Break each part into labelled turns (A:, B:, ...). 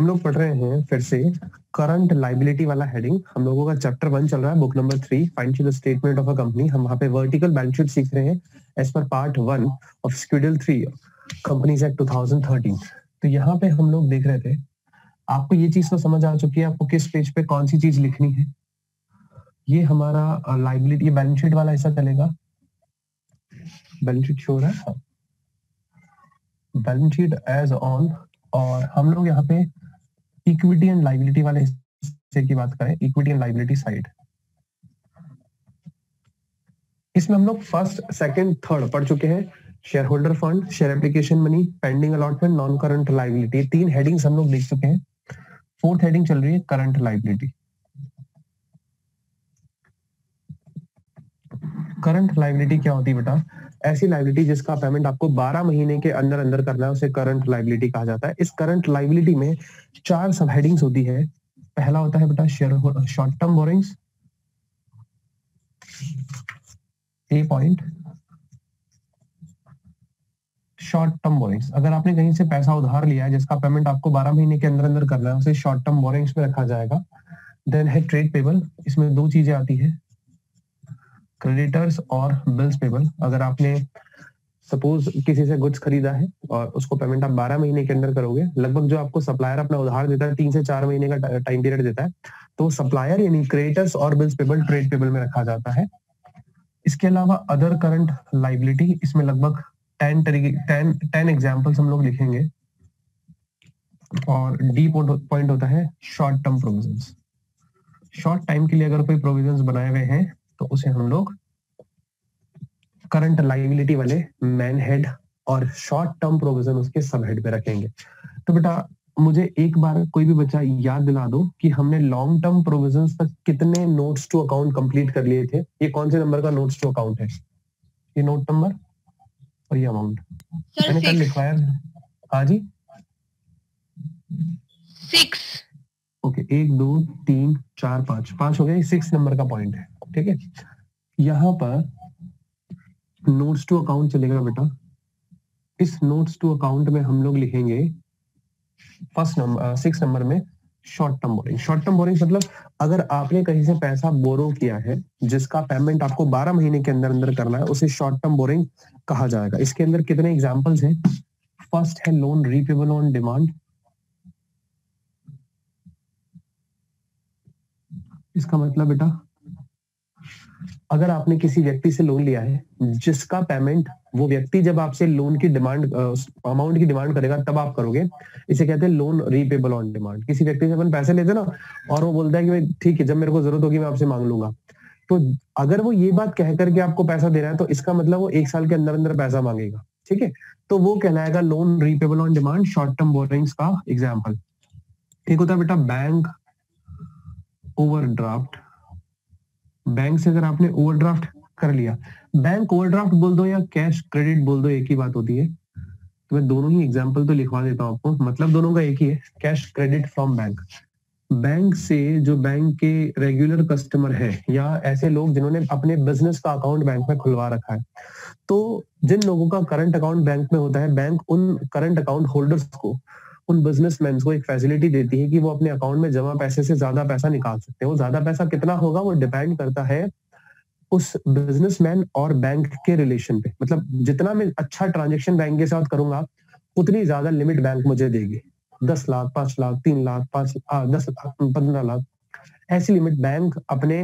A: हम लोग पढ़ रहे हैं फिर से करंट लाइबिलिटी वाला हेडिंग। हम लोगों का चैप्टर 1 चल रहा है, book number 3, financial statement of a company. हम वहां पे वर्टिकल बैलेंस शीट सीख रहे हैं एज पर part 1 of schedule 3 companies act 2013। तो यहाँ पे हम लोग देख रहे थे, आपको ये चीज तो समझ आ चुकी है आपको किस पेज पे कौन सी चीज लिखनी है। ये हमारा लाइबिलिटी बैलेंस शीट वाला हिस्सा चलेगा। बैलेंस शीट शो रहा है, बैलेंस शीट एज ऑन। और हम लोग यहाँ पे इक्विटी एंड लाइबिलिटी वाले हिस्से की बात करें, इक्विटी एंड लाइबिलिटी साइड। इसमें हम लोग फर्स्ट सेकंड थर्ड पढ़ चुके हैं। Share holder fund, share application money, pending allotment, non current liability, 3 headings हम लोग देख चुके हैं। 4th हेडिंग चल रही है करंट लाइबिलिटी। करंट लाइबिलिटी क्या होती है बेटा? ऐसी लाइबिलिटी जिसका पेमेंट आपको 12 महीने के अंदर अंदर करना है, उसे करंट लाइबिलिटी कहा जाता है। इस करंट लाइबिलिटी में 4 सब हेडिंग्स होती है। पहला होता है बेटा शेयर शॉर्ट टर्म बोरिंग्स, ए पॉइंट शॉर्ट टर्म बोरिंग्स। अगर आपने कहीं से पैसा उधार लिया है जिसका पेमेंट आपको 12 महीने के अंदर अंदर करना है, उसे शॉर्ट टर्म बोरिंग्स में रखा जाएगा। देन है ट्रेड पेबल। इसमें 2 चीजें आती है, क्रेडिटर्स और बिल्स पेबल। अगर आपने सपोज किसी से गुड्स खरीदा है और उसको पेमेंट आप 12 महीने के अंदर करोगे, लगभग जो आपको सप्लायर अपना उधार देता है 3 से 4 महीने का टाइम पीरियड देता है, तो सप्लायर यानी क्रेडिटर्स और बिल्स पेबल ट्रेड पेबल में रखा जाता है। इसके अलावा अदर करंट लाइबिलिटी, इसमें लगभग 10 एग्जांपल्स हम लोग लिखेंगे। और डी पॉइंट होता है short term provisions. Short time के लिए अगर कोई प्रोविजंस बनाए हुए हैं तो उसे हम लोग करंट लाइबिलिटी वाले मैन हेड और शॉर्ट टर्म प्रोविजन उसके सब हेड पे रखेंगे। तो बेटा मुझे एक बार कोई भी बच्चा याद दिला दो कि हमने लॉन्ग टर्म प्रोविजंस तक कितने नोट्स टू अकाउंट कंप्लीट कर लिए थे। ये कौन से नंबर का नोट्स टू अकाउंट है? ये नोट नंबर और ये अमाउंट मैंने कल लिखवाया। हाँ जी
B: 6।
A: ओके 1 2 3 4 5 हो गया। ये 6 नंबर का पॉइंट है, ठीक है। यहाँ पर नोट्स टू अकाउंट चलेगा बेटा। इस नोट्स टू अकाउंट में हम लोग लिखेंगे फर्स्ट नंबर 6 नंबर में short term borrowing. Short term borrowing मतलब अगर आपने कहीं से पैसा बोरो किया है जिसका पेमेंट आपको 12 महीने के अंदर अंदर करना है, उसे शॉर्ट टर्म बोरिंग कहा जाएगा। इसके अंदर कितने एग्जांपल्स हैं? फर्स्ट है लोन रीपेबल ऑन डिमांड। इसका मतलब बेटा अगर आपने किसी व्यक्ति से लोन लिया है जिसका पेमेंट वो व्यक्ति जब आपसे लोन की डिमांड अमाउंट की डिमांड करेगा तब आप करोगे, इसे कहते हैं लोन रीपेबल ऑन डिमांड। किसी व्यक्ति से अपन पैसे लेते ना और वो बोलता है कि भाई ठीक है जब मेरे को जरूरत होगी मैं आपसे मांग लूंगा, तो अगर वो ये बात कह करके आपको पैसा दे रहा है तो इसका मतलब वो 1 साल के अंदर अंदर पैसा मांगेगा, ठीक है। तो वो कहलाएगा loan repayable on demand, short term borrowings का एग्जाम्पल। एक होता है बेटा बैंक ओवरड्राफ्ट। बैंक से अगर आपने ओवरड्राफ्ट कर लिया, बैंक ओवरड्राफ्ट बोल दो या कैश क्रेडिट बोल दो, एक ही बात होती है। तो मैं दोनों ही एग्जांपल तो लिखवा देता हूं आपको, मतलब दोनों का एक ही है, cash credit from bank. Bank से जो बैंक के रेगुलर कस्टमर है या ऐसे लोग जिन्होंने अपने बिजनेस का अकाउंट बैंक में खुलवा रखा है, तो जिन लोगों का करंट अकाउंट बैंक में होता है, बैंक उन करंट अकाउंट होल्डर्स को, उन बिजनेसमैन को एक फैसिलिटी देती है कि वो अपने अकाउंट में जमा पैसे से ज्यादा पैसा निकाल सकते हैं। वो ज्यादा पैसा कितना होगा वो डिपेंड करता है उस बिजनेसमैन और बैंक के रिलेशन पे। मतलब जितना मैं अच्छा ट्रांजेक्शन बैंक के साथ करूंगा उतनी ज्यादा लिमिट बैंक मुझे देगी। 10 लाख 5 लाख 3 लाख 5 10 लाख 15 लाख ऐसी लिमिट बैंक अपने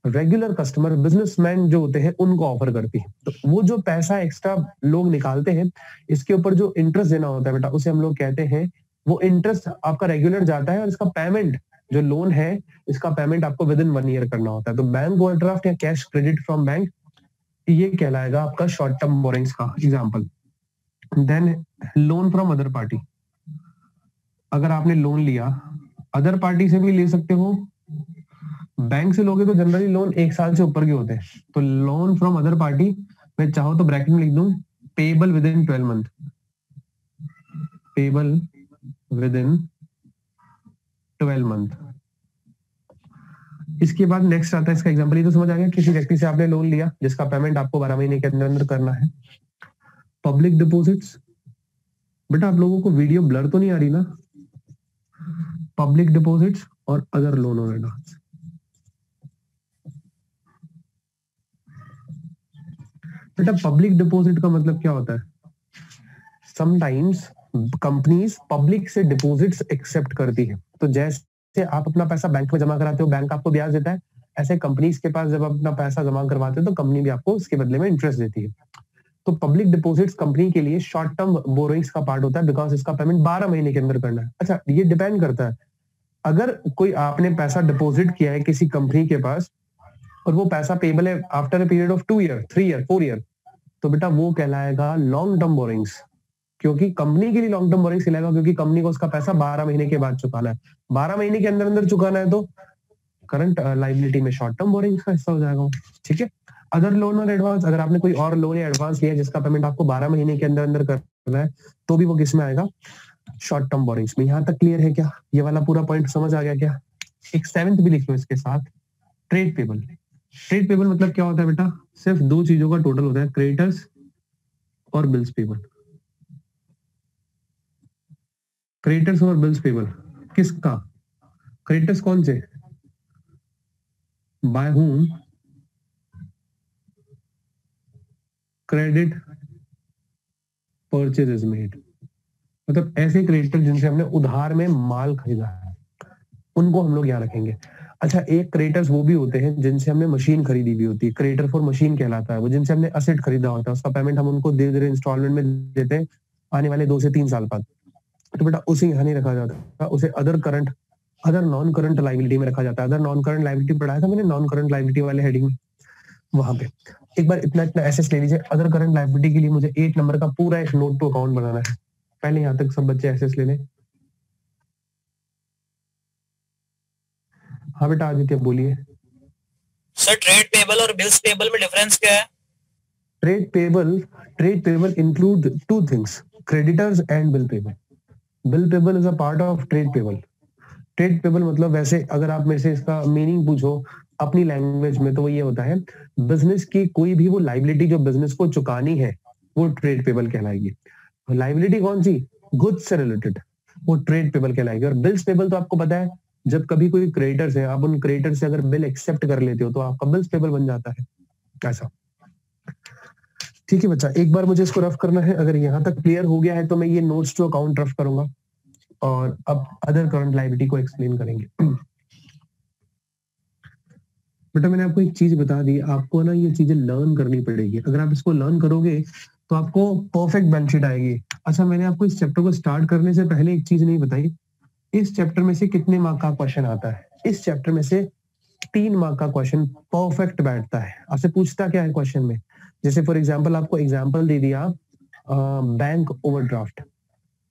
A: रेगुलर कस्टमर बिजनेसमैन जो होते हैं उनको ऑफर करती है। तो वो जो पैसा एक्स्ट्रा लोग निकालते हैं, इसके ऊपर जो इंटरेस्ट देना होता है बेटा, उसे हम लोग कहते हैं, वो इंटरेस्ट आपका रेगुलर जाता है और इसका पेमेंट जो लोन है इसका पेमेंट आपको विद इन 1 ईयर करना होता है। तो बैंक ओवरड्राफ्ट या कैश क्रेडिट फ्रॉम बैंक ये कहलाएगा आपका शॉर्ट टर्म बोरिंग्स का example. Then loan from other party. अगर आपने लोन लिया अदर पार्टी से भी ले सकते हो, बैंक से लोगे तो जनरली लोन 1 साल से ऊपर के होते हैं। तो लोन फ्रॉम अदर पार्टी मैं चाहो तो ब्रैकेट में लिख दूं payable with in 12 month, payable with in 12 month. इसके बाद नेक्स्ट आता है इसका एग्जांपल। ये तो समझ आ गया, किसी व्यक्ति से आपने लोन लिया जिसका पेमेंट आपको 12 महीने के अंदर अंदर करना है। Public deposits. बेटा आप लोगों को वीडियो ब्लर तो नहीं आ रही ना? पब्लिक डिपॉजिट्स और अदर लोन और एडवांस। बेटा पब्लिक डिपॉजिट का मतलब क्या होता है? समटाइम्स कंपनीज पब्लिक से डिपॉजिट्स एक्सेप्ट करती है। तो जैसे आप अपना पैसा बैंक में जमा कराते हो, बैंक आपको ब्याज देता है, ऐसे कंपनीज के पास जब आप अपना पैसा जमा करवाते हो तो कंपनी भी आपको उसके बदले में इंटरेस्ट देती है। तो पब्लिक डिपॉजिट्स कंपनी के लिए शॉर्ट टर्म बोरोइंग्स का पार्ट होता है, बिकॉज इसका पेमेंट 12 महीने के अंदर करना है। अच्छा, ये डिपेंड करता है, अगर कोई आपने पैसा डिपॉजिट किया है किसी कंपनी के पास और वो पैसा पेबल है after a period of 2 year, 3 year, 4 year, तो बेटा वो कहलाएगा लॉन्ग टर्म बोरिंग्स। क्योंकि कंपनी के लिए लॉन्ग टर्म बोरिंग्स कहलाएगा, क्योंकि कंपनी को उसका पैसा 12 महीने के बाद चुकाना है। 12 महीने के अंदर अंदर चुकाना है तो करंट लाइबिलिटी में शॉर्ट टर्म बोरिंग्स का हिस्सा हो जाएगा। ठीक है। अदर लोन और एडवांस, अगर आपने कोई और लोन या एडवांस लिया जिसका पेमेंट आपको 12 महीने के अंदर अंदर करना है तो भी वो किस में आएगा? शॉर्ट टर्म बोरिंग्स में। यहाँ तक क्लियर है क्या? ये वाला पूरा पॉइंट समझ आ गया क्या? एक 7th भी लिख लो इसके साथ, ट्रेड पेबल। ट्रेड पेबल मतलब क्या होता है बेटा? सिर्फ दो चीजों का टोटल होता है, क्रेडिटर्स और बिल्स पेबल। क्रेडिटर्स और बिल्स पेबल किसका? क्रेडिटर्स कौन से? By whom credit purchase is made. मतलब ऐसे क्रेडिटर जिनसे हमने उधार में माल खरीदा है, उनको हम लोग यहाँ रखेंगे। अच्छा, एक क्रेडिटर्स वो भी होते हैं जिनसे हमने मशीन खरीदी हुई होती है, क्रेडिटर फॉर मशीन कहलाता है। वो जिनसे हमने असेट खरीदा होता है, उसका पेमेंट हम उनको धीरे धीरे इंस्टॉलमेंट में देते हैं आने वाले 2 से 3 साल बाद, तो बेटा उसे यहाँ नहीं रखा जाता, उसे अदर नॉन करंट लाइबिलिटी में रखा जाता है। अदर नॉन करंट लाइबिलिटी पढ़ाया था मैंने, नॉन करंट लाइबिलिटी वाले हेडिंग में, वहां पे एक बार इतना एसेस ले लीजिए। अदर करंट लाइबिलिटी के लिए मुझे 8 नंबर का पूरा एक नोट टू अकाउंट बनाना है। पहले यहाँ तक सब बच्चे एसेस ले लें। हाँ बेटा आदित्य बोलिए।
B: सर ट्रेड पेबल और बिल्स पेबल में डिफरेंस क्या है?
A: Trade payable include 2 things, creditors and bill payable. Bill payable is a part of trade payable. Trade payable मतलब, वैसे अगर आप मेरे से इसका मीनिंग पूछो अपनी लैंग्वेज में, तो वो ये होता है, बिजनेस की कोई भी वो लाइबिलिटी जो बिजनेस को चुकानी है वो ट्रेड पेबल कहलाएगी। लाइबिलिटी कौन सी? गुड्स से रिलेटेड, वो ट्रेड पेबल कहलाएगी। और बिल्स पेबल तो आपको पता है, जब कभी कोई क्रेडिटर्स है, आप उन क्रेडिटर से अगर बिल एक्सेप्ट कर लेते हो तो आपका बिल्स पेबल बन जाता है। ऐसा। ठीक है बच्चा, एक बार मुझे इसको रफ करना है। अगर यहाँ तक क्लियर हो गया है तो मैं ये नोट्स टू अकाउंट रफ करूंगा और अब अदर करंट लायबिलिटी को एक्सप्लेन करेंगे। बेटा मैंने आपको एक चीज बता दी, आपको ना ये चीजें लर्न करनी पड़ेगी। अगर आप इसको लर्न करोगे तो आपको परफेक्ट बैलेंस शीट आएगी। अच्छा, मैंने आपको इस चैप्टर को स्टार्ट करने से पहले एक चीज नहीं बताई, इस चैप्टर में से कितने मार्क का क्वेश्चन आता है? इस चैप्टर में से 3 मार्क का क्वेश्चन परफेक्ट बैठता है। आपसे पूछता क्या है क्वेश्चन में? जैसे फॉर एग्जाम्पल आपको एग्जाम्पल दे दिया बैंक ओवरड्राफ्ट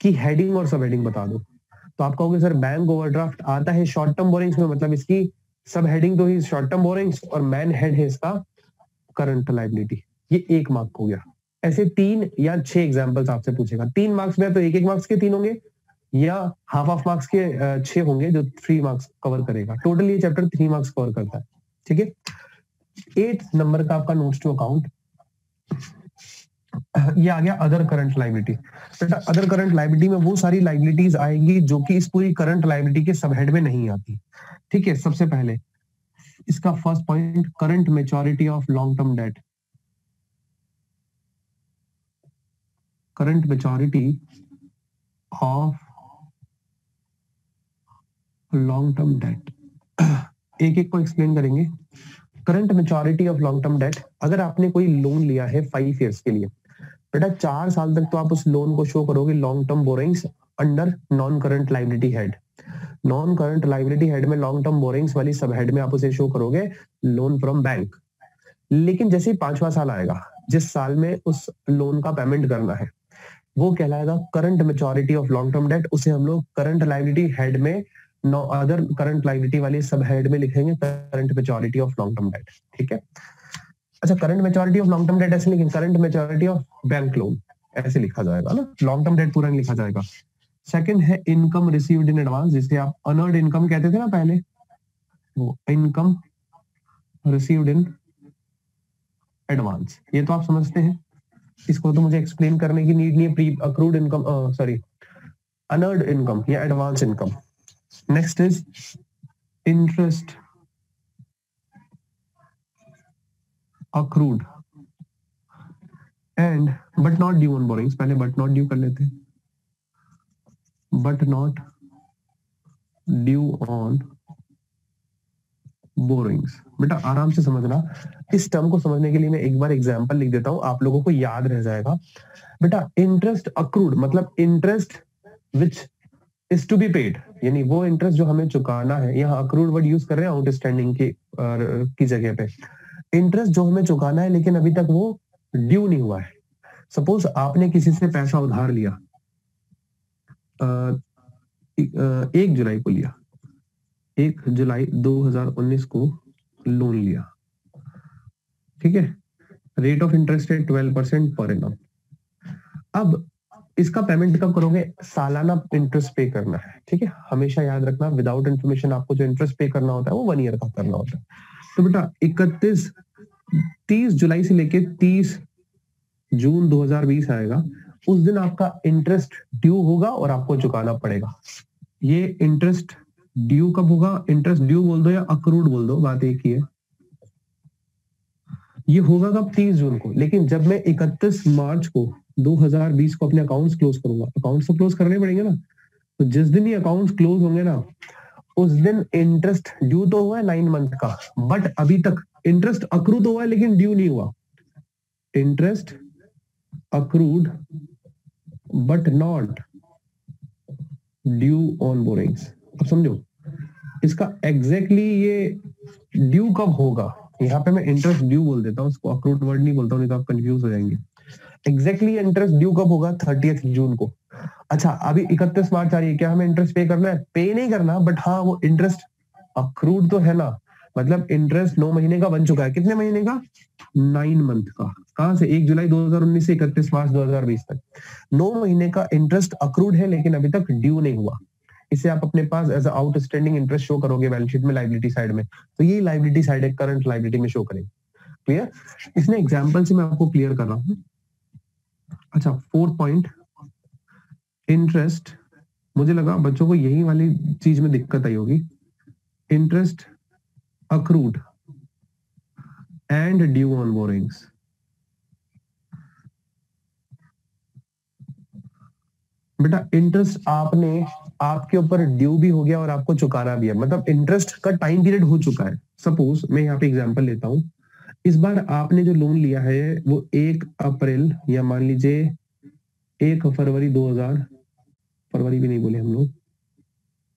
A: की हेडिंग और सब हेडिंग बता दो, तो आप कहोगे सर बैंक ओवरड्राफ्ट आता है शॉर्ट टर्म बोरिंग्स में, मतलब इसकी सब हेडिंग तो ही शॉर्ट टर्म बोरिंग्स और मैन हेड है इसका करंट लायबिलिटी। ये 1 मार्क हो गया। ऐसे 3 या 6 एग्जांपल्स आपसे पूछेगा। 3 मार्क्स में तो 1-1 मार्क्स के 3 होंगे, या हाफ मार्क्स के 6 होंगे जो 3 मार्क्स कवर करेगा। टोटल ये चैप्टर 3 मार्क्स कवर करता है। ठीक है। 8 नंबर का आपका नोट्स टू अकाउंट ये आ गया अदर करंट लायबिलिटी। बेटा अदर करंट लायबिलिटी में वो सारी लायबिलिटीज आएंगी जो कि इस पूरी करंट लायबिलिटी के सब हेड में नहीं आती। ठीक है। सबसे पहले इसका first point, current maturity of long term debt. Current maturity of long term debt, एक एक को एक्सप्लेन करेंगे। Current maturity of long term debt, अगर आपने कोई लोन लिया है 5 इयर्स के लिए, बेटा 4 साल तक तो आप उस लोन को शो करोगे long term borrowings under non current liability head. Non current liability head में लॉन्ग टर्म बोरिंग्स वाली सब हेड में आप उसे शो करोगे लोन फ्रॉम बैंक। लेकिन जैसे ही 5वां साल आएगा, जिस साल में उस लोन का पेमेंट करना है, वो कहलाएगा current maturity of long term debt. उसे हम लोग करंट लायबिलिटी हेड में नो अदर करंट लायबिलिटी वाली सब हेड में लिखेंगे current maturity of long term debt. ठीक है। अच्छा, current maturity of long term debt ऐसे लिखेंगे, current maturity of bank loan ऐसे लिखा जाएगा ना, लॉन्ग टर्म डेट पूरा नहीं लिखा जाएगा। सेकंड है इनकम रिसीव्ड इन एडवांस, जिसे आप अनअर्न्ड इनकम कहते थे ना पहले, वो इनकम रिसीव्ड इन एडवांस। ये तो आप समझते हैं, इसको तो मुझे एक्सप्लेन करने की नीड नहीं है। Pre accrued income, sorry unearned income या advance income. Next is interest accrued and but not due on borrowings. पहले बट नॉट ड्यू कर लेते हैं। But not due on borrowings. बेटा आराम से समझना, इस टर्म को समझने के लिए मैं एक बार एग्जांपल लिख देता हूं, आप लोगों को याद रह जाएगा। बेटा इंटरेस्ट अक्रूड मतलब interest which is to be paid, यानी वो इंटरेस्ट जो हमें चुकाना है। यहाँ अक्रूड वर्ड यूज कर रहे हैं आउटस्टैंडिंग की जगह पे। इंटरेस्ट जो हमें चुकाना है लेकिन अभी तक वो ड्यू नहीं हुआ है। सपोज आपने किसी से पैसा उधार लिया, 1 जुलाई को लिया, 1 जुलाई 2019 को लोन लिया, ठीक है। रेट ऑफ इंटरेस्ट है 12% पर एनम। अब इसका पेमेंट कब करोगे? सालाना इंटरेस्ट पे करना है, ठीक है। हमेशा याद रखना, विदाउट इन्फॉर्मेशन आपको जो इंटरेस्ट पे करना होता है वो 1 ईयर का करना होता है। तो बेटा 30 जुलाई से लेके 30 जून 2020 आएगा, उस दिन आपका इंटरेस्ट ड्यू होगा और आपको चुकाना पड़ेगा। ये इंटरेस्ट ड्यू कब होगा? इंटरेस्ट ड्यू बोल दो या अक्रूड बोल दो, बात एक ही है। ये होगा कब? 30 जून को। लेकिन जब मैं 31 मार्च को 2020 को अपने अकाउंट्स क्लोज करूंगा, अकाउंट्स तो क्लोज करने पड़ेंगे ना, तो जिस दिन ये अकाउंट्स क्लोज होंगे ना, उस दिन इंटरेस्ट ड्यू तो हुआ है 9 मंथ का, बट अभी तक इंटरेस्ट अक्रूड हुआ है लेकिन ड्यू नहीं हुआ। Interest accrued but not due on borings. अब समझो इसका एग्जैक्टली ये ड्यू कब होगा। यहाँ पे मैं इंटरेस्ट ड्यू बोल देता हूँ, उसको अक्रूड वर्ड नहीं बोलता हूँ, नहीं तो आप कंफ्यूज हो जाएंगे। एग्जैक्टली इंटरेस्ट ड्यू कब होगा? 30 जून को। अच्छा अभी 31 मार्च आ रही है, क्या हमें इंटरेस्ट पे करना है? पे नहीं करना, बट हाँ वो इंटरेस्ट अक्रूड तो है ना, मतलब इंटरेस्ट 9 महीने का बन चुका है। कितने महीने का? 9 मंथ का। कहां से? 1 जुलाई 2019 से 31 मार्च 2020 तक 9 महीने का इंटरेस्ट अक्रूड है लेकिन अभी तक ड्यू नहीं हुआ। इसे आप अपने पास एज आउटस्टैंडिंग इंटरेस्ट शो करोगे बैलेंस शीट में, लायबिलिटी साइड में, तो ये लायबिलिटी साइड है, करंट लायबिलिटी में शो करेंगे। क्लियर? इसने एग्जांपल से मैं आपको क्लियर कर रहा हूं। अच्छा 4th पॉइंट, इंटरेस्ट। मुझे लगा बच्चों को यही वाली चीज में दिक्कत आई होगी। Interest accrued and due on borrowings. बेटा इंटरेस्ट आपके ऊपर ड्यू भी हो गया और आपको चुकाना भी है, मतलब इंटरेस्ट का टाइम पीरियड हो चुका है। सपोज मैं यहाँ पे एग्जांपल लेता हूँ, इस बार आपने जो लोन लिया है वो 1 अप्रैल या मान लीजिए 1 फरवरी 2000, फरवरी भी नहीं बोले हम लोग,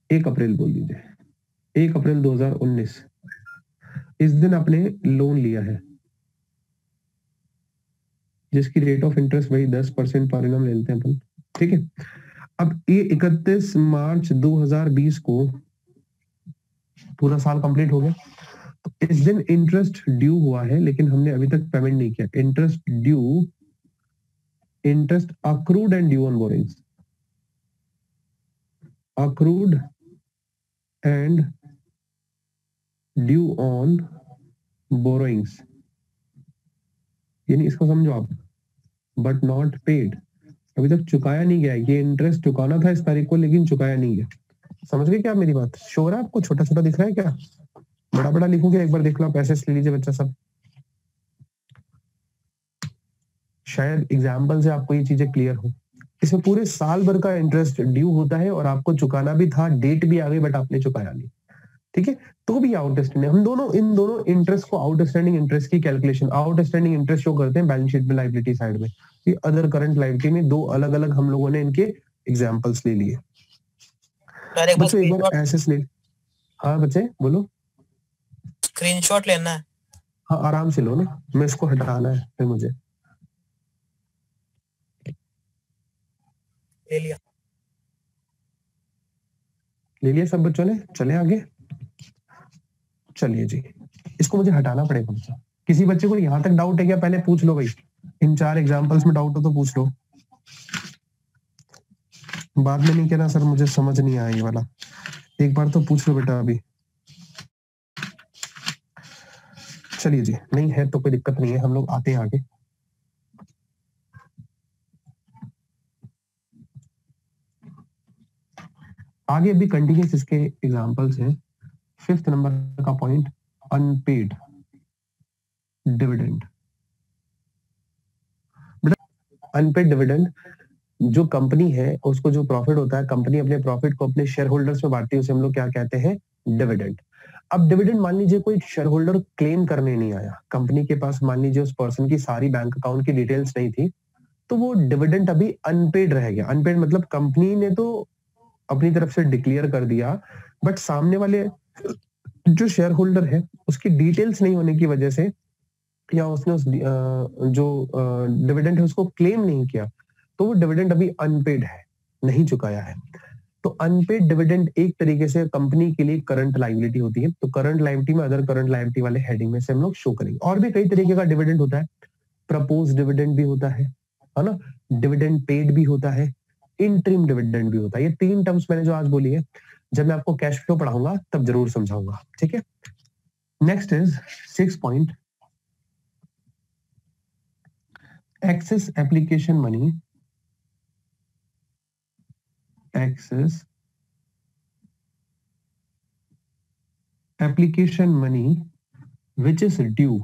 A: 1 अप्रैल बोल दीजिए, 1 अप्रैल 2019, इस दिन आपने लोन लिया है जिसकी रेट ऑफ इंटरेस्ट वही 10% पर एनम ले लेते हैं अपन, ठीक है। अब ये 31 मार्च 2020 को पूरा साल कंप्लीट हो गया, तो इस दिन इंटरेस्ट ड्यू हुआ है लेकिन हमने अभी तक पेमेंट नहीं किया। Interest due, interest accrued and due on borings, accrued and due on borrowings, यानी इसको समझो आप, बट नॉट पेड, अभी तक चुकाया नहीं गया। ये इंटरेस्ट चुकाना था इस तारीख को लेकिन चुकाया नहीं गया। समझ गए क्या मेरी बात? शो रहा है आपको? छोटा छोटा दिख रहा है क्या? बड़ा बड़ा लिखोगे, एक बार देख लो, पैसे ले लीजिए बच्चा सब। शायद एग्जाम्पल से आपको ये चीजें क्लियर हो। इसमें पूरे साल भर का इंटरेस्ट ड्यू होता है और आपको चुकाना भी था, डेट भी आ गई बट आपने चुकाया नहीं, ठीक है। तो भी आउटस्टैंडिंग, हम दोनों इन दोनों इंटरेस्ट को आउटस्टैंडिंग इंटरेस्ट की कैलकुलेशन, आउटस्टैंडिंग इंटरेस्ट शो करते हैं बैलेंस शीट में लायबिलिटी साइड में। ये अदर करंट लायबिलिटी में 2 अलग अलग हम लोगों ने इनके एग्जांपल्स ले लिए। बच्चों एक बार एसेस ले, हाँ बच्चे बोलो।
B: स्क्रीनशॉट लेना है।
A: हाँ आराम से लो ना, मैं इसको हटाना है फिर मुझे।
B: ले लिया,
A: ले लिया सब बच्चों ने? चले आगे, चलिए जी, इसको मुझे हटाना पड़ेगा बच्चा। किसी बच्चे को यहाँ तक डाउट है क्या? पहले पूछ लो भाई, इन 4 एग्जांपल्स में डाउट हो तो पूछ लो, बाद में नहीं कहना सर मुझे समझ नहीं आया ये वाला। एक बार तो पूछ लो बेटा अभी। चलिए जी, नहीं है तो कोई दिक्कत नहीं है, हम लोग आते हैं आगे। आगे अभी कंटिन्यूस इसके एग्जांपल्स हैं। 5th नंबर का point, unpaid dividend. Unpaid dividend, जो कंपनी है उसको जो प्रॉफिट होता है, कंपनी अपने प्रॉफिट को अपने शेयर होल्डर्स में बांटती है, उसे हम लोग क्या कहते हैं, डिविडेंड। अब डिविडेंड मान लीजिए कोई शेयर होल्डर क्लेम करने नहीं आया, कंपनी के पास मान लीजिए उस पर्सन की सारी बैंक अकाउंट की डिटेल्स नहीं थी, तो वो डिविडेंड अभी अनपेड रह गया। अनपेड मतलब कंपनी ने तो अपनी तरफ से डिक्लेयर कर दिया, बट सामने वाले जो शेयर होल्डर है उसकी डिटेल्स नहीं होने की वजह से, या उसने उस जो डिविडेंड है उसको क्लेम नहीं किया, तो वो डिविडेंड अभी अनपेड है, नहीं चुकाया है। तो अनपेड डिविडेंड एक तरीके से कंपनी के लिए करंट लायबिलिटी होती है। तो करंट लायबिलिटी में अदर करंट लायबिलिटी वाले हेडिंग में से हम लोग शो करेंगे। और भी कई तरीके का डिविडेंड होता है, प्रपोज डिविडेंड भी होता है ना, डिविडेंड पेड भी होता है, इंटरिम डिविडेंड भी होता है। ये 3 टर्म्स मैंने जो आज बोली है, जब मैं आपको कैश फ्लो पढ़ाऊंगा तब जरूर समझाऊंगा, ठीक है। Next is 6 point, excess application money, excess application money which is due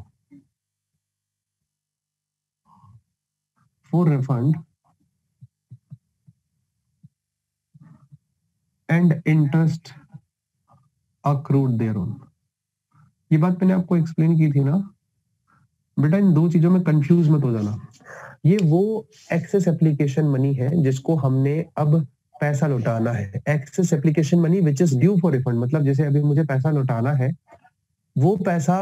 A: for refund and interest accrued thereon। ये बात मैंने आपको एक्सप्लेन की थी ना बेटा, इन 2 चीजों में कंफ्यूज मत हो जाना। ये वो एक्सेस एप्लीकेशन मनी है जिसको हमने अब पैसा लौटाना है। Excess application money which is due for refund, मतलब जैसे अभी मुझे पैसा लौटाना है, वो पैसा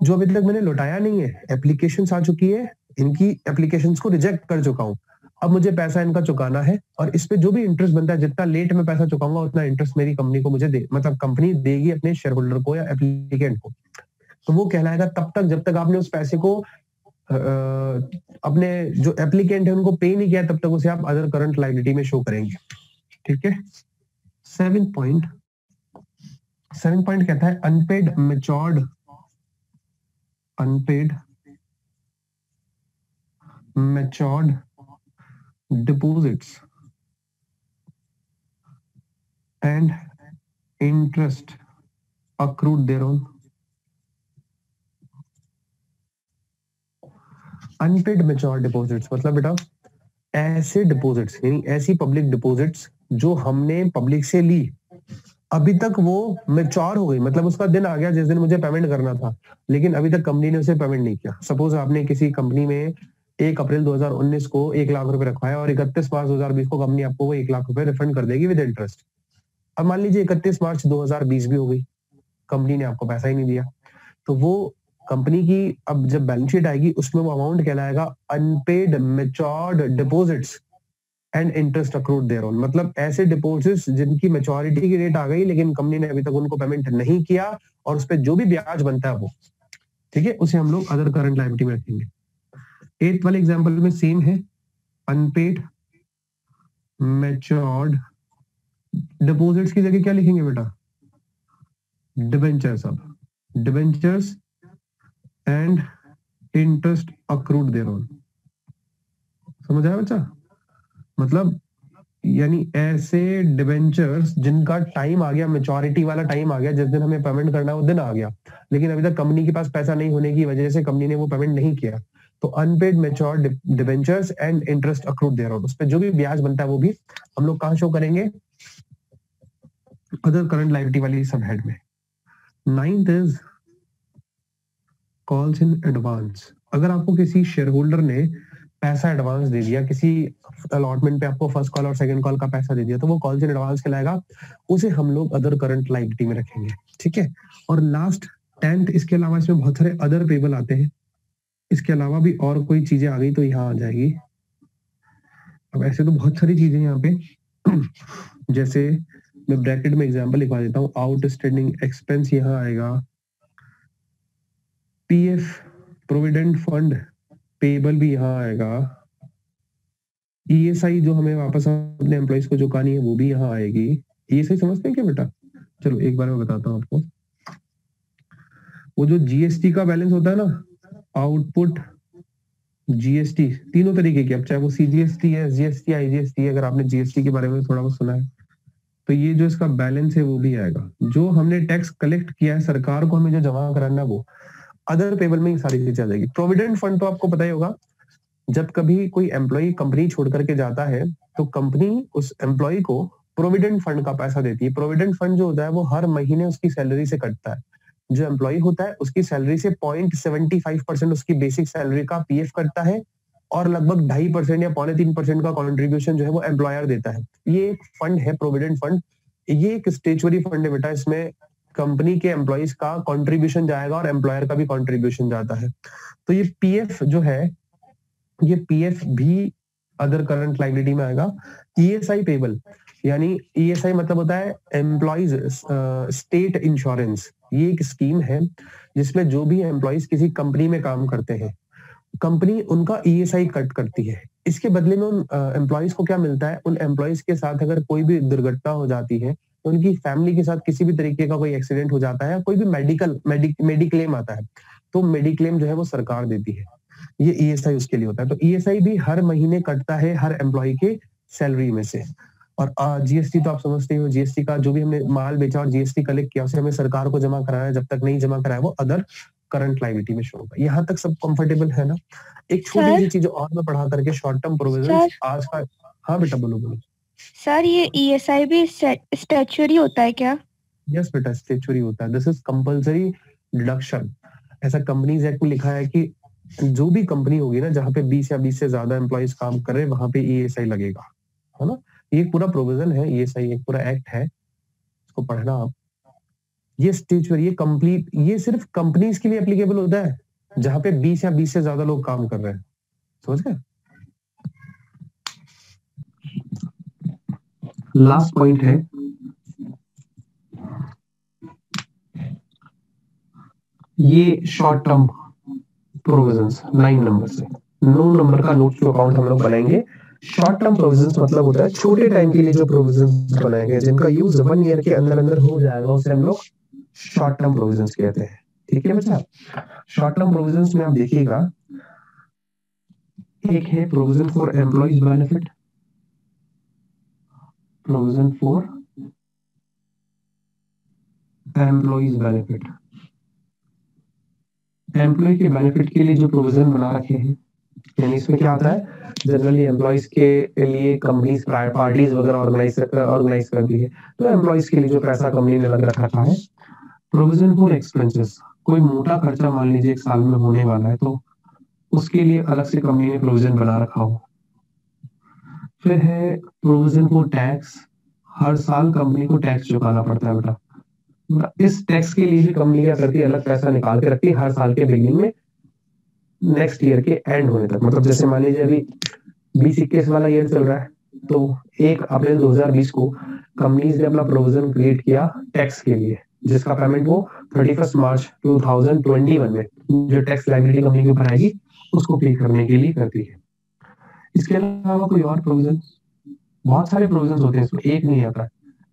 A: जो अभी तक मैंने लौटाया नहीं है, एप्लीकेशंस आ चुकी है, इनकी एप्लीकेशंस को रिजेक्ट कर चुका हूं, अब मुझे पैसा इनका चुकाना है, और इस पे जो भी इंटरेस्ट बनता है, जितना लेट में पैसा चुकाऊंगा उतना इंटरेस्ट मेरी कंपनी को मुझे दे, मतलब कंपनी देगी अपने शेयर होल्डर को या एप्लीकेंट को। तो वो कहलाएगा तब तक जब तक आपने उस पैसे को अपने जो एप्लीकेंट है उनको पे नहीं किया, तब तक उसे आप अदर करंट लायबिलिटी में शो करेंगे, ठीक है। 7 पॉइंट कहता है unpaid matured deposits and interest accrued thereon। Unpaid matured deposits मतलब बेटा ऐसे डिपॉजिट्स, यानी ऐसी पब्लिक डिपॉजिट्स जो हमने पब्लिक से ली, अभी तक वो मैच्योर हो गई, मतलब उसका दिन आ गया जिस दिन मुझे पेमेंट करना था, लेकिन अभी तक कंपनी ने उसे पेमेंट नहीं किया। सपोज आपने किसी कंपनी में 1 अप्रैल 2019 को 1 लाख रुपए रखवाया और 31 मार्च 2020 को कंपनी आपको वो 1 लाख रुपए रिफंड कर देगी विद इंटरेस्ट। अब मान लीजिए 31 मार्च 2020 भी हो गई, कंपनी ने आपको पैसा ही नहीं दिया, तो वो कंपनी की अब जब बैलेंस शीट आएगी उसमें वो अमाउंट कहलाएगा unpaid matured deposits and interest accrued thereon. मतलब ऐसे डिपॉजिट्स जिनकी मैच्योरिटी की डेट आ गई लेकिन कंपनी ने अभी तक उनको पेमेंट नहीं किया, और उस पर जो भी ब्याज बनता है वो, ठीक है, उसे हम लोग अदर करंट लायबिलिटी में रखेंगे। 8th वाले एग्जांपल में सेम है, अनपेड मैच्योर्ड डिपॉजिट्स की जगह क्या लिखेंगे बेटा, डिबेंचर्स। अब डिबेंचर्स एंड इंटरेस्ट अक्रूड देयरऑन, समझ आया बच्चा? मतलब यानी ऐसे डिबेंचर्स जिनका टाइम आ गया, मैच्योरिटी वाला टाइम आ गया, जिस दिन हमें पेमेंट करना है वो दिन आ गया, लेकिन अभी तक कंपनी के पास पैसा नहीं होने की वजह से कंपनी ने वो पेमेंट नहीं किया, तो unpaid matured debentures and interest accrued thereon, उस पे जो भी ब्याज बनता है वो भी हम लोग कहां शो करेंगे, अदर करंट लायबिलिटी वाली सब हेड में। 9th is calls in advance. अगर आपको किसी शेयर होल्डर ने पैसा एडवांस दे दिया, किसी अलॉटमेंट पे आपको फर्स्ट कॉल और सेकंड कॉल का पैसा दे दिया, तो वो कॉल्स इन एडवांस कहलाएगा, उसे हम लोग अदर करंट लायबिलिटी में रखेंगे, ठीक है। और लास्ट 10th, इसके अलावा इसमें बहुत सारे अदर पेबल आते हैं, इसके अलावा भी और कोई चीजें आ गई तो यहाँ आ जाएगी। अब ऐसे तो बहुत सारी चीजें यहाँ पे जैसे मैं ब्रैकेट में एग्जांपल लिखवा देता हूँ, आउटस्टैंडिंग एक्सपेंस यहाँ आएगा, पीएफ प्रोविडेंट फंड पेबल भी यहाँ आएगा, ईएसआई जो हमें वापस अपने एम्प्लॉइज को चुकानी है वो भी यहाँ आएगी। ईएसआई समझते हैं क्या बेटा? चलो एक बार मैं बताता हूँ आपको। वो जो जीएसटी का बैलेंस होता है ना, आउटपुट जीएसटी, तीनों तरीके की, अब चाहे वो सीजीएसटी है, जीएसटी, आईजीएसटी, अगर आपने जीएसटी के बारे में थोड़ा बहुत सुना है तो ये जो इसका बैलेंस है वो भी आएगा। जो हमने टैक्स कलेक्ट किया है सरकार को हमें जो जमा कराना है वो अदर पेबल में ही सारी चीजें आ जाएगी। प्रोविडेंट फंड तो आपको पता ही होगा, जब कभी कोई एम्प्लॉय कंपनी छोड़ करके जाता है तो कंपनी उस एम्प्लॉय को प्रोविडेंट फंड का पैसा देती है। प्रोविडेंट फंड जो होता है वो हर महीने उसकी सैलरी से कटता है। जो एम्प्लॉय होता है उसकी सैलरी से 0.75% उसकी बेसिक सैलरी का पीएफ कटता है और लगभग 2.5% या 2.25% का कंट्रीब्यूशन जो है वो एम्प्लॉयर देता है। ये एक फंड है प्रोविडेंट फंड। ये एक स्टेचुअरी फंड है बेटा, इसमें कंपनी के एम्प्लॉयज का कंट्रीब्यूशन जाएगा और एम्प्लॉयर का भी कंट्रीब्यूशन जाता है। तो ये पीएफ जो है, ये पीएफ भी अदर करंट लायबिलिटी में आएगा। ईएसआई पेबल, यानी ईएसआई मतलब होता है एम्प्लॉयज स्टेट इंश्योरेंस। ये एक स्कीम है जिसमें जो भी एम्प्लॉयज किसी कंपनी में काम करते हैं, कंपनी उनका ईएसआई कट करती है। इसके बदले में उन एम्प्लॉयज को क्या मिलता है, उन एम्प्लॉयज के साथ अगर कोई भी दुर्घटना हो जाती है, तो उनकी फैमिली के साथ किसी भी तरीके का कोई एक्सीडेंट हो जाता है, कोई भी मेडिक्लेम आता है, तो मेडिक्लेम जो है वो सरकार देती है। ये ईएसआई उसके लिए होता है। तो ईएसआई भी हर महीने कटता है हर एम्प्लॉय के सैलरी में से। और जीएसटी तो आप समझते हो, जीएसटी का जो भी हमने माल बेचा और जीएसटी कलेक्ट किया उसे हमें सरकार को जमा कराना है। जब तक नहीं जमा कराया वो अदर करंट लायबिलिटी में शो होगा। यहाँ तक सब कंफर्टेबल है ना? एक छोटी सी चीज और मैं पढ़ा करके शॉर्ट टर्म प्रोविजन आज का। हाँ बेटा बोलो बोलो।
C: सर ये ईएसआई भी स्टैट्यूटरी होता है क्या?
A: यस बेटा, स्टैट्यूटरी होता है। This is compulsory deduction. ऐसा कंपनीज एक्ट में लिखा है कि जो भी कंपनी होगी ना जहाँ पे 20 या 20 से ज्यादा एम्प्लॉयज काम कर रहे हैं वहां पे ईएसआई लगेगा, है ना? ये पूरा प्रोविजन है, ईएसआई एक पूरा एक्ट है, इसको पढ़ना आप। ये स्टैट्यूटरी, ये कंप्लीट, ये सिर्फ कंपनीज के लिए एप्लीकेबल होता है जहां पे 20 या 20 से ज्यादा लोग काम कर रहे हैं। समझ गए? लास्ट पॉइंट है ये शॉर्ट टर्म प्रोविजंस 9 नंबर से। 9 नंबर का नोट टू अकाउंट हम लोग बनाएंगे। शॉर्ट टर्म प्रोविजंस मतलब होता है छोटे टाइम के लिए जो प्रोविजंस बनाए गए जिनका यूज 1 ईयर के अंदर अंदर हो जाएगा उसे हम लोग शॉर्ट टर्म प्रोविजंस कहते हैं। ठीक है बच्चा? शॉर्ट टर्म प्रोविजंस में आप देखिएगा, एक है provision for employees benefit, provision for employees benefit. Employee के बेनिफिट के लिए जो प्रोविजन बना रखे हैं, यानी इसमें क्या आता है, जनरली एम्प्लॉयज के लिए कंपनीज पार्टीज वगैरह ऑर्गेनाइज करती है, तो एम्प्लॉयज के लिए जो पैसा कंपनी ने लग रखा है। प्रोविजन फॉर एक्सपेंसेस, कोई मोटा खर्चा मान लीजिए एक साल में होने वाला है तो उसके लिए अलग से कंपनी ने प्रोविजन बना रखा हो। फिर है प्रोविजन फॉर टैक्स, हर साल कंपनी को टैक्स चुकाना पड़ता है बेटा। इस टैक्स के लिए भी कंपनी क्या करती है, अलग पैसा निकाल के रखती है हर साल के बिगिनिंग में नेक्स्ट ईयर के एंड होने तक। मतलब जैसे मान लीजिए अभी 2021 वाला ईयर चल रहा है तो 1 अप्रैल 2020 को कंपनीज ने अपना प्रोविजन क्रिएट किया टैक्स के लिए, जिसका पेमेंट वो 31 मार्च 2021 में जो टैक्स लायबिलिटी कंपनी के ऊपर आएगी उसको पे करने के लिए करती है। इसके अलावा कोई और प्रोविजन, बहुत सारे प्रोविजन होते हैं, इसमें एक नहीं आता।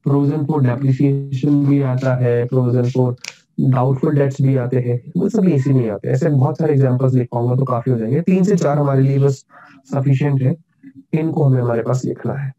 A: प्रोविजन फॉर डेप्रिसिएशन भी आता है, प्रोविजन फॉर डाउटफुल डेट्स भी आते हैं, वो सब इसी नहीं आते। ऐसे बहुत सारे एग्जांपल्स लिख पाऊंगा तो काफी हो जाएंगे। 3 से 4 हमारे लिए बस सफिशिएंट है, इनको हमें हमारे पास लिखना है।